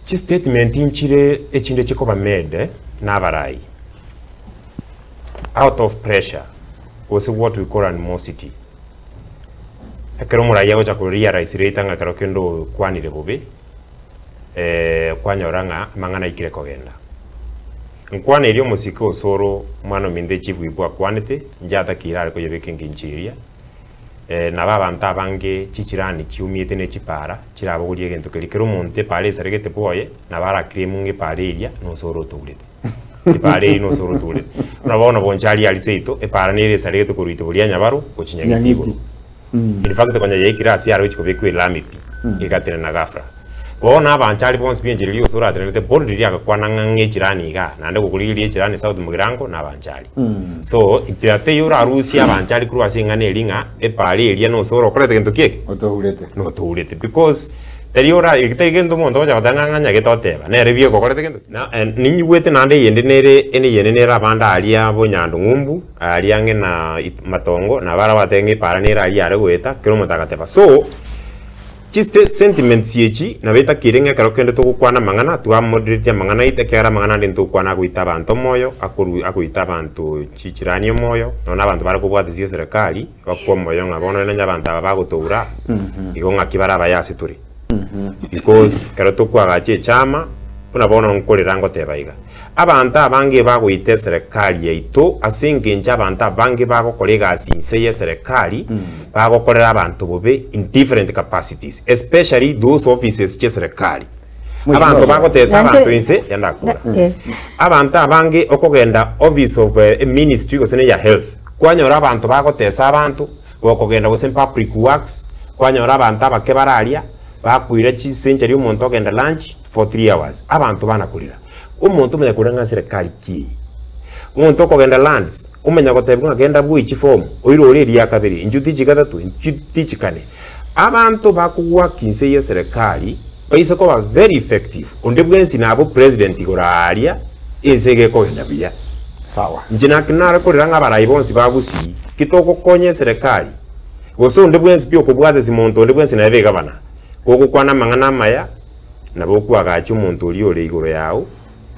Chi statement inchire echinde chikoba made n'abarai. Out of pressure was what we call animosity. Akero murai yago chakuria raisi reitanga karo kendo kwanire bobe. Kwanyoranga mangana ikire kogenda. Nkwana ilio musiko soro mwana minde chifu ibwa kwanete njata kirare ko yebeke nginchiria. Na babanta bange chichirani chiumite ne chipara chirabo gulie gento kelikero monte pale saregete boye na bara cremunge pale ilia no soro tulete. Ipare no soro tulete. Unabona bonchali aliseito e para nere saregete kuruito bulia nyabaro kochinyangiti. In fact kwanya yekira si aro chiko bekwe lamiti. Ikatena na gafra. Bona abanchali bonse binjiri yo sura atrete bordi ya kwana ngange chirani ga nande kukulili chirani South Mugirango na abanchali. So itirate yura Rusi abanchali kuru asingane linga e pali elia no soro kolete gento kieke otoulete no toulete because teriora ikitagendo mondo ja batanganya getoteba na review ko kolete gento na ninyi wete nande yende nere ene yene nera banda alia bonyando ngumbu alia ngena matongo na bara batenge para nera alia are gweta kero mutagateba so chiste sentiments yechi na beta kirenga karo kende to kwana mangana tu moderate mangana ite kera mangana ndento kwana kuita bantu moyo akuita bantu chichirani moyo nona bantu bara kubwa dizia serikali bakwa moyo ngabona nanya bantu bagotoura igonga kibara bayase turi because karo to kwa gache chama unabona nkolera ngotebaiga abantu abange bagoite serikali yaito asenge nja abantu abange bagokorega asinse ye serikali bagokorera abantu bobe in different capacities especially those offices che serikali abantu bagotesa abantu inse yandakura abantu abange okogenda office of ministry gosene ya health kwanyora abantu bagotesa abantu okogenda gose public works kwanyora abantu abakebaralia bakwira chisenjeri umuntu ogenda lunch for 3 hours abantu banakulira umuntu umenya kuranga serikali ki umuntu okogenda lands umenya gotebwa agenda bwichi form oiro reri ya kabiri injuti chigatatu injuti chikane abantu bakuwa kinse ya serikali baise ko very effective onde bwensi nabo president igoraria insege ko genda biya sawa njina kinara ko ranga barayi bonsi bagusi kitoko konye serikali goso onde bwensi pio kubwate simonto onde bwensi na vega bana koko kwana mangana maya nabo kwa gacho umuntu oli ole igoro yao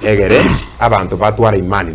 egere abantu batwara imani